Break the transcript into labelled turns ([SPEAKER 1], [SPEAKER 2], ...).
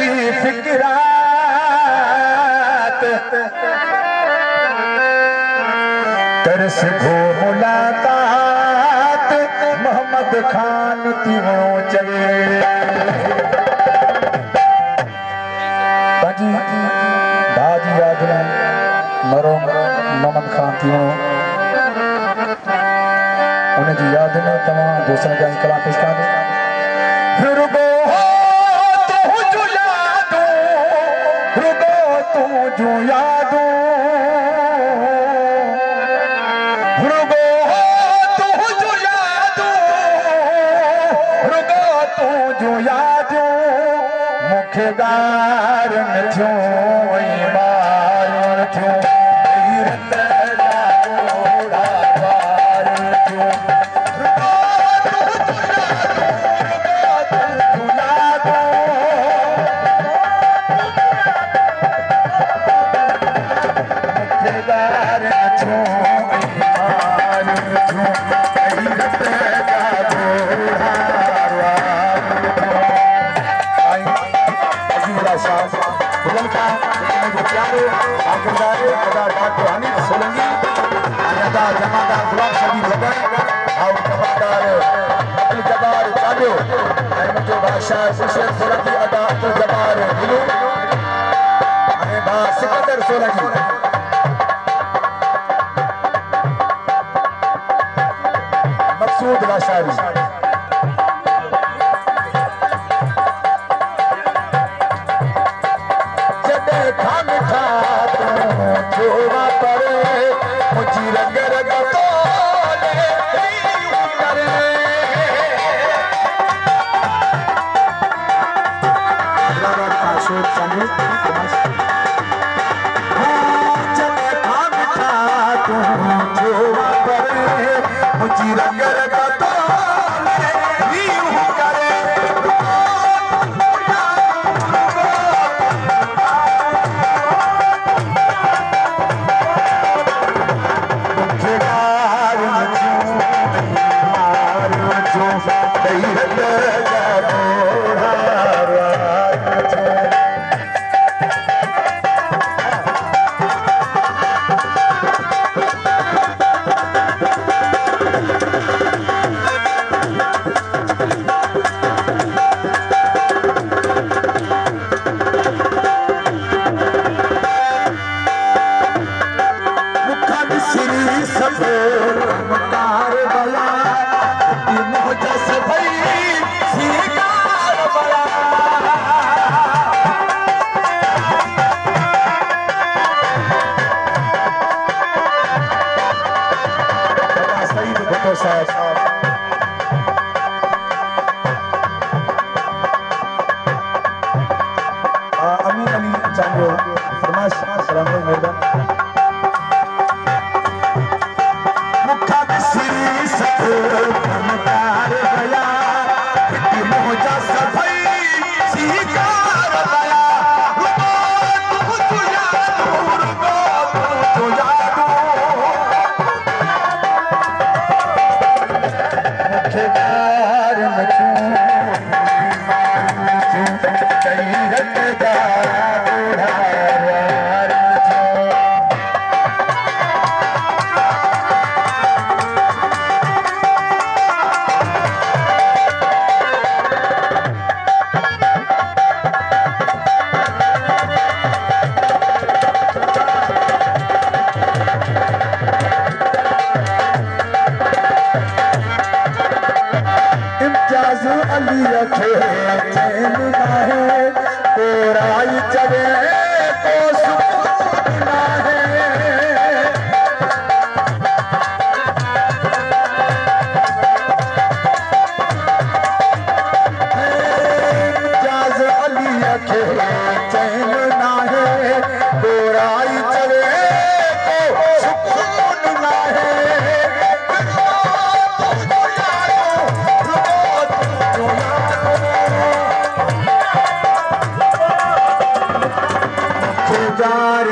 [SPEAKER 1] की फिक्रात तरस घो मुलाकात मोहम्मद खान तीवो चवे बाजी बाजी याद न मरो मोहम्मद खान तीवो उन जी याद में तमाम दोस्तन जा कला पेश कर रुगो तू जो यादो मुखे गार न थियो मार न थियो जमादार गुलाम शबीर लगाई और जमादार अब्दुल जब्बार चालो मुझे बादशाह हुसैन सोलंकी अदा अब्दुल जब्बार दिलू अने बा सिकंदर सोलंकी मकसूद लाशारी जडे खान था तो पर मुझी रंग रंग मुझी रंग रंग अमीन अली चांदो फरमाइश सलाम मैदान मुखा बिसरी सब कमकार गया इतनी मोजा सफाई सीकार गया रुको यादो मुखे गार मचू अली रखे चैन ना है कोराई चले तो सुकून ना है जाज अली रखे चैन ना है कोराई चले तो सुकून ना है जार